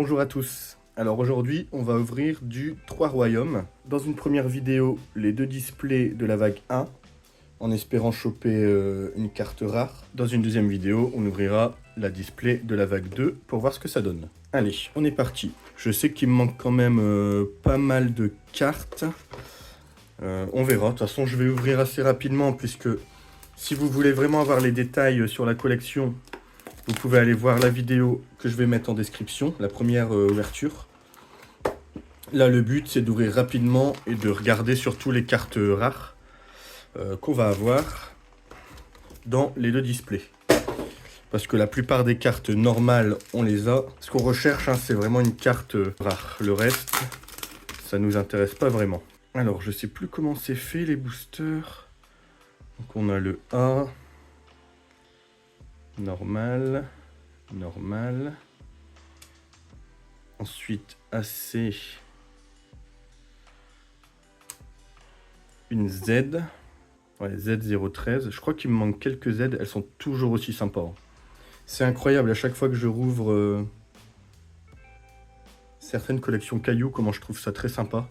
Bonjour à tous. Alors aujourd'hui, on va ouvrir du 3 royaumes. Dans une première vidéo, les deux displays de la vague 1, en espérant choper une carte rare. Dans une deuxième vidéo, on ouvrira la display de la vague 2 pour voir ce que ça donne. Allez, on est parti. Je sais qu'il me manque quand même pas mal de cartes. On verra. De toute façon, je vais ouvrir assez rapidement puisque si vous voulez vraiment avoir les détails sur la collection, vous pouvez aller voir la vidéo que je vais mettre en description, la première ouverture. Là, le but, c'est d'ouvrir rapidement et de regarder surtout les cartes rares qu'on va avoir dans les deux displays. Parce que la plupart des cartes normales, on les a. Ce qu'on recherche, c'est vraiment une carte rare. Le reste, ça nous intéresse pas vraiment. Alors, je sais plus comment c'est fait, les boosters. Donc, on a le A. Normal. Normal. Ensuite, AC. Une Z. Ouais, Z013. Je crois qu'il me manque quelques Z. Elles sont toujours aussi sympas. C'est incroyable, à chaque fois que je rouvre certaines collections cailloux, comment je trouve ça très sympa.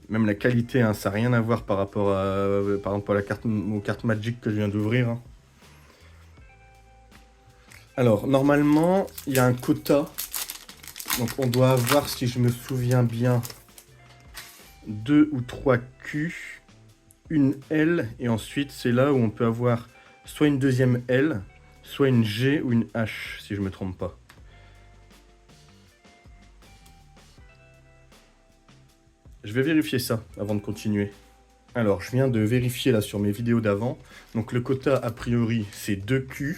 Même la qualité, ça n'a rien à voir par rapport à, par exemple, aux cartes Magic que je viens d'ouvrir. Alors, normalement, il y a un quota. Donc, on doit avoir, si je me souviens bien, 2 ou 3 Q, une L, et ensuite, c'est là où on peut avoir soit une deuxième L, soit une G ou une H, si je ne me trompe pas. Je vais vérifier ça avant de continuer. Alors, je viens de vérifier là sur mes vidéos d'avant. Donc, le quota, a priori, c'est 2 Q,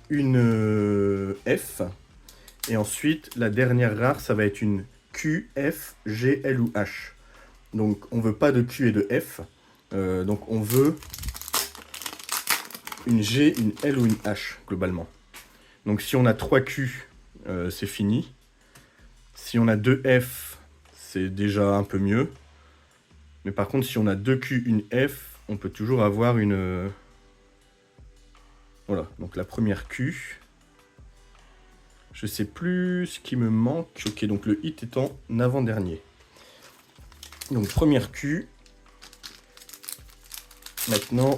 une F. Et ensuite, la dernière rare, ça va être une Q, F, G, L ou H. Donc, on veut pas de Q et de F. Donc, on veut une G, une L ou une H, globalement. Donc, si on a 3 Q, c'est fini. Si on a 2 F, c'est déjà un peu mieux. Mais par contre, si on a 2 Q, une F, on peut toujours avoir une... Voilà, donc la première Q. Je sais plus ce qui me manque. Ok, donc le hit est en avant-dernier. Donc première Q. Maintenant,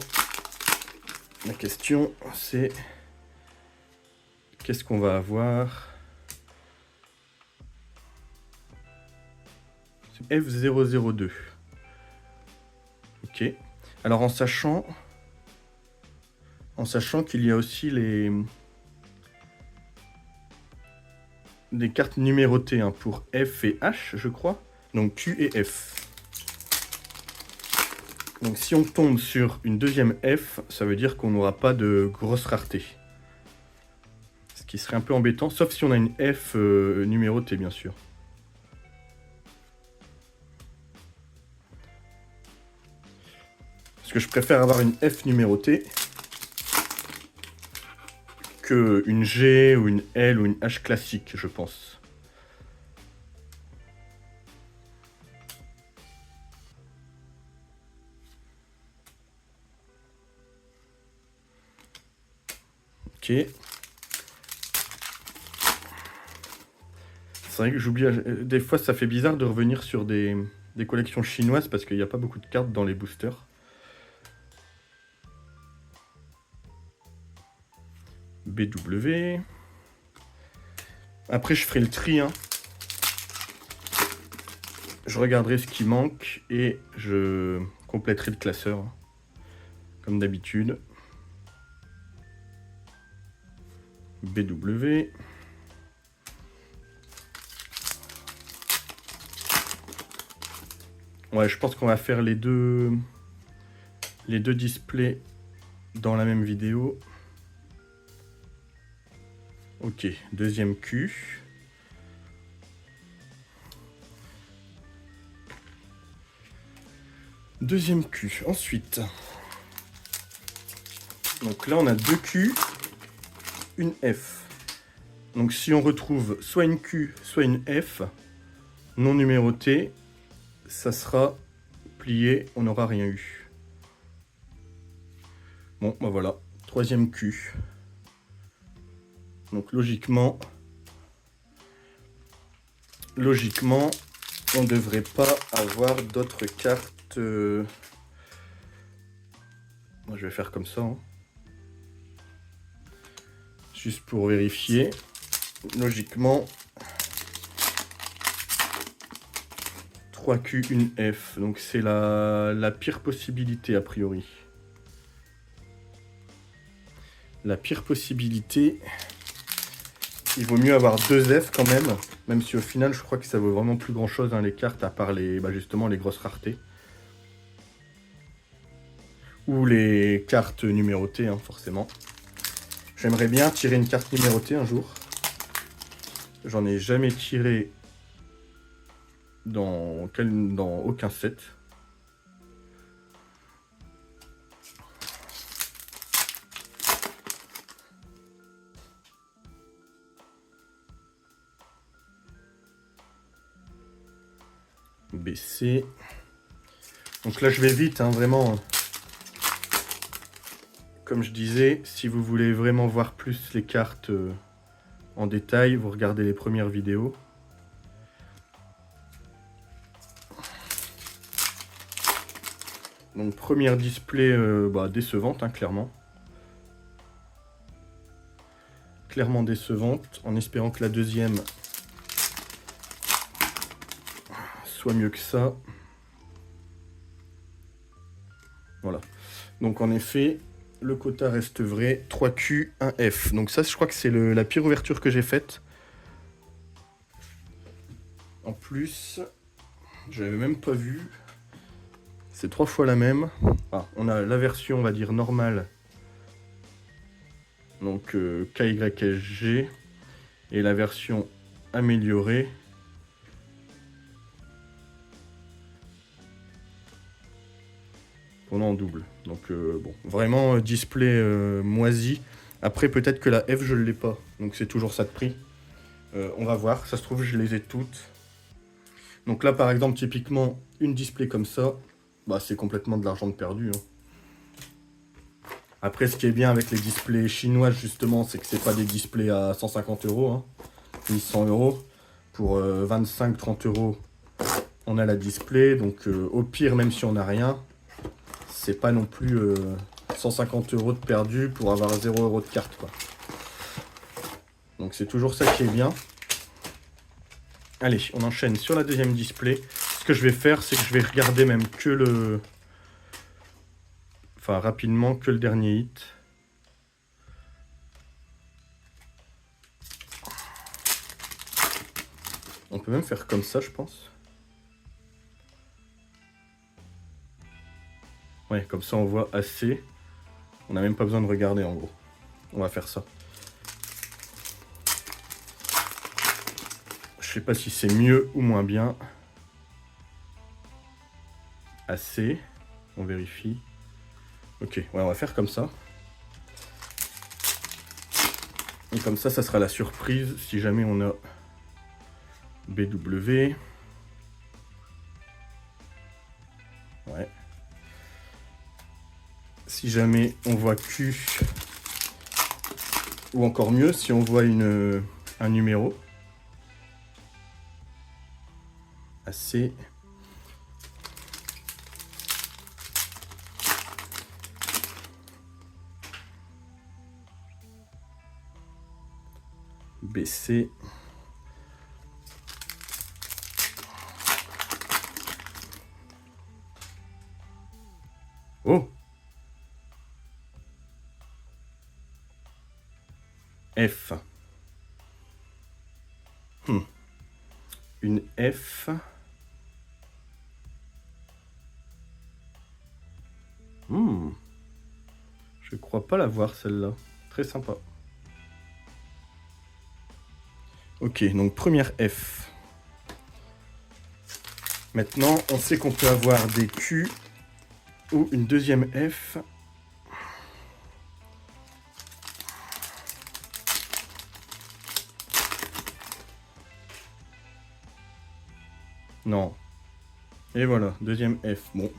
la question, c'est... Qu'est-ce qu'on va avoir? C'est F002. Ok. Alors en sachant qu'il y a aussi des cartes numérotées pour F et H, je crois. Donc Q et F. Donc si on tombe sur une deuxième F, ça veut dire qu'on n'aura pas de grosse rareté. Ce qui serait un peu embêtant, sauf si on a une F numérotée, bien sûr. Parce que je préfère avoir une F numérotée qu'une G ou une L ou une H classique, je pense. Ok. C'est vrai que j'oublie, des fois ça fait bizarre de revenir sur des collections chinoises parce qu'il n'y a pas beaucoup de cartes dans les boosters. BW. Après je ferai le tri. Je regarderai ce qui manque et je compléterai le classeur. Comme d'habitude. BW. Ouais, je pense qu'on va faire les deux displays dans la même vidéo. Ok, deuxième Q. Deuxième Q. Ensuite, donc là on a 2 Q, une F. Donc si on retrouve soit une Q, soit une F, non numérotée, ça sera plié, on n'aura rien eu. Bon, bah voilà, troisième Q. Donc logiquement, logiquement, on ne devrait pas avoir d'autres cartes. Moi, je vais faire comme ça. Hein. Juste pour vérifier. Logiquement, 3Q, 1F. Donc c'est la pire possibilité a priori. La pire possibilité, il vaut mieux avoir 2 F quand même si au final je crois que ça vaut vraiment plus grand chose hein, les cartes à part justement les grosses raretés. Ou les cartes numérotées hein, forcément. J'aimerais bien tirer une carte numérotée un jour. J'en ai jamais tiré dans aucun set. BC. Donc là je vais vite, hein, vraiment. Comme je disais, si vous voulez vraiment voir plus les cartes en détail, vous regardez les premières vidéos. Donc première display décevante, hein, clairement. Clairement décevante, en espérant que la deuxième soit mieux que ça. Voilà. Donc en effet, le quota reste vrai. 3Q, 1F. Donc ça, je crois que c'est la pire ouverture que j'ai faite. En plus, je l'avais même pas vu. C'est 3 fois la même. Ah, on a la version, on va dire, normale. Donc KYSG. Et la version améliorée. On est en double. Donc bon, vraiment display moisi. Après peut-être que la F je ne l'ai pas. Donc c'est toujours ça de prix. On va voir. Ça se trouve je les ai toutes. Donc là par exemple typiquement une display comme ça. Bah c'est complètement de l'argent de perdu. Hein. Après ce qui est bien avec les displays chinois justement c'est que c'est pas des displays à 150 €. Hein, ni 100 €. Pour 25-30 € on a la display. Donc au pire même si on n'a rien. C'est pas non plus 150 € de perdu pour avoir 0 € de carte quoi. Donc c'est toujours ça qui est bien. Allez, on enchaîne sur la deuxième display. Ce que je vais faire, c'est que je vais regarder même que le... Enfin, rapidement, que le dernier hit. On peut même faire comme ça, je pense. Ouais, comme ça on voit assez. On n'a même pas besoin de regarder en gros. On va faire ça. Je sais pas si c'est mieux ou moins bien. Assez. On vérifie. Ok, ouais, on va faire comme ça. Et comme ça sera la surprise si jamais on a BW. Ouais. Si jamais on voit Q, ou encore mieux, si on voit un numéro. Assez. BC. Oh! F. Une F. Je crois pas la voir celle-là. Très sympa. Ok, donc première F. Maintenant, on sait qu'on peut avoir des Q ou une deuxième F. Non. Et voilà, deuxième F. Bon.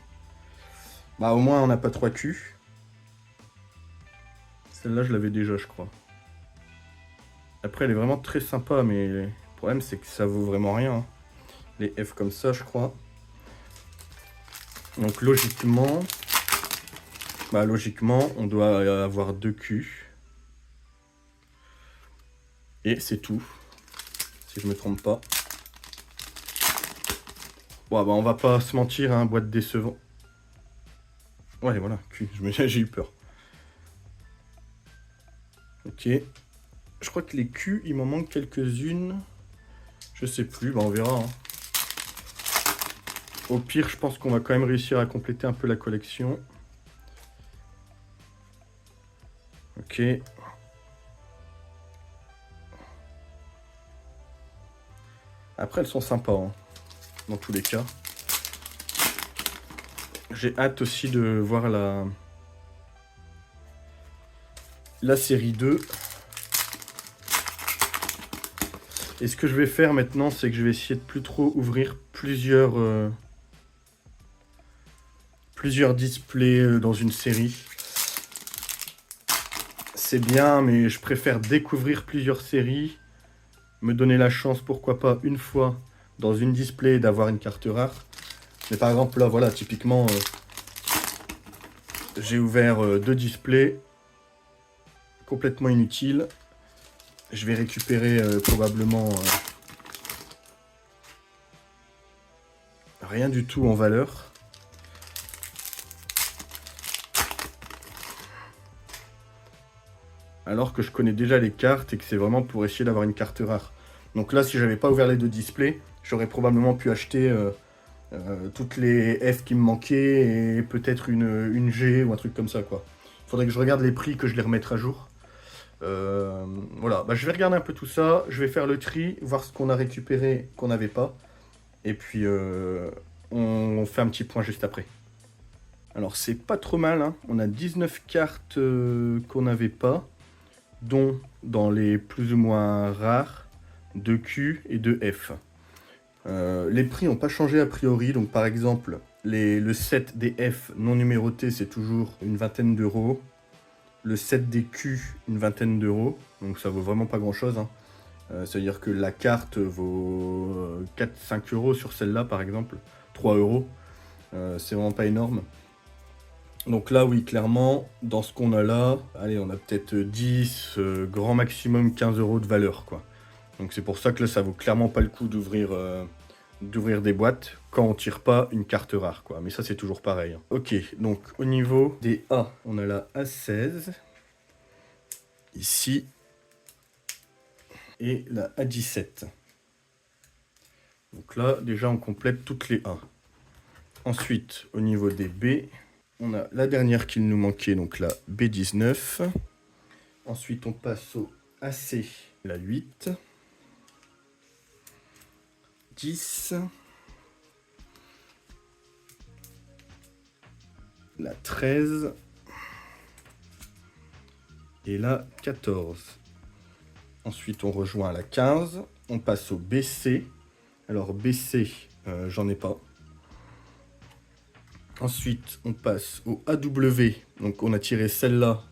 Bah au moins on n'a pas 3 Q. Celle-là je l'avais déjà je crois. Après elle est vraiment très sympa mais problème, c'est que ça vaut vraiment rien, hein. Les F comme ça, je crois. Donc logiquement, on doit avoir 2 Q. Et c'est tout, si je me trompe pas. Bon, bah on va pas se mentir, hein, boîte décevant. Ouais, voilà, Q, j'ai eu peur. Ok. Je crois que les Q, il m'en manque quelques-unes. Je sais plus, bah on verra, hein. Au pire, je pense qu'on va quand même réussir à compléter un peu la collection. Ok. Après, elles sont sympas, hein, dans tous les cas. J'ai hâte aussi de voir la série 2. Et ce que je vais faire maintenant, c'est que je vais essayer de plus trop ouvrir plusieurs displays dans une série. C'est bien, mais je préfère découvrir plusieurs séries, me donner la chance, pourquoi pas, une fois dans une display d'avoir une carte rare. Mais par exemple, là, voilà, typiquement, j'ai ouvert 2 displays complètement inutiles. Je vais récupérer probablement rien du tout en valeur. Alors que je connais déjà les cartes et que c'est vraiment pour essayer d'avoir une carte rare. Donc là, si j'avais pas ouvert les 2 displays, j'aurais probablement pu acheter toutes les F qui me manquaient et peut-être une G ou un truc comme ça, quoi. Faudrait que je regarde les prix, que je les remette à jour. Voilà, bah, je vais regarder un peu tout ça, je vais faire le tri, voir ce qu'on a récupéré, qu'on n'avait pas. Et puis, on fait un petit point juste après. Alors, c'est pas trop mal, hein. On a 19 cartes qu'on n'avait pas, dont dans les plus ou moins rares, 2 Q et 2 F. Les prix n'ont pas changé a priori, donc par exemple, le set des F non numérotés, c'est toujours une vingtaine d'euros. Le set des Q, une vingtaine d'euros, donc ça vaut vraiment pas grand chose, hein. C'est-à-dire que la carte vaut 4-5 euros sur celle-là par exemple, 3 euros, c'est vraiment pas énorme. Donc là, oui, clairement, dans ce qu'on a là, allez, on a peut-être 10, grand maximum 15 euros de valeur, quoi. Donc c'est pour ça que là, ça vaut clairement pas le coup d'ouvrir des boîtes quand on tire pas une carte rare, quoi. Mais ça, c'est toujours pareil, hein. Ok, donc au niveau des A, on a la A16, ici, et la A17. Donc là, déjà, on complète toutes les A. Ensuite, au niveau des B, on a la dernière qu'il nous manquait, donc la B19. Ensuite, on passe au AC, la 8. 10. La 13. Et la 14. Ensuite, on rejoint la 15. On passe au BC. Alors, BC, j'en ai pas. Ensuite, on passe au AW. Donc, on a tiré celle-là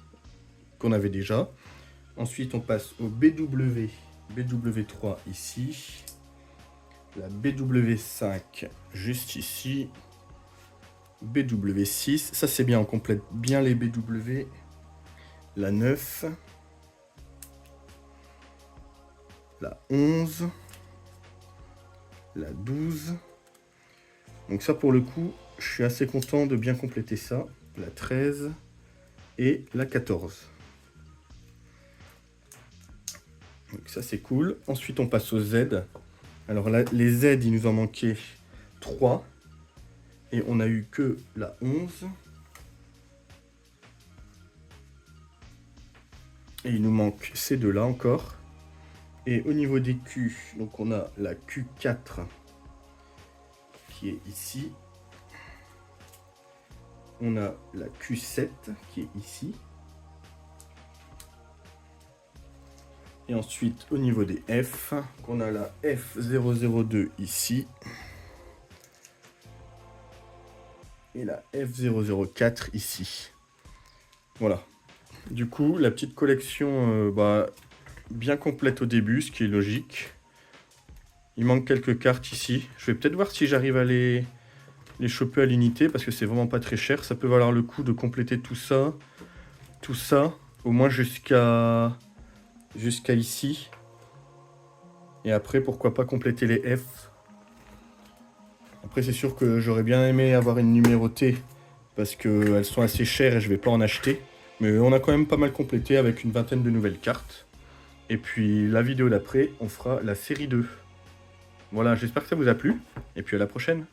qu'on avait déjà. Ensuite, on passe au BW. BW3 ici. La BW5 juste ici. BW6. Ça, c'est bien. On complète bien les BW. La 9. La 11. La 12. Donc ça, pour le coup, je suis assez content de bien compléter ça. La 13 et la 14. Donc ça, c'est cool. Ensuite, on passe aux Z. Alors là, les Z, il nous en manquait 3. Et on a eu que la 11. Et il nous manque ces deux-là encore. Et au niveau des Q, donc on a la Q4 qui est ici. On a la Q7 qui est ici. Et ensuite, au niveau des F, on a la F002 ici. Et la F004 ici. Voilà. Du coup, la petite collection bien complète au début, ce qui est logique. Il manque quelques cartes ici. Je vais peut-être voir si j'arrive à les choper à l'unité, parce que c'est vraiment pas très cher. Ça peut valoir le coup de compléter tout ça, au moins jusqu'à ici. Et après, pourquoi pas compléter les F. Après, c'est sûr que j'aurais bien aimé avoir une numérotée, parce qu'elles sont assez chères et je vais pas en acheter. Mais on a quand même pas mal complété avec une vingtaine de nouvelles cartes. Et puis la vidéo d'après, on fera la série 2. Voilà, j'espère que ça vous a plu. Et puis à la prochaine.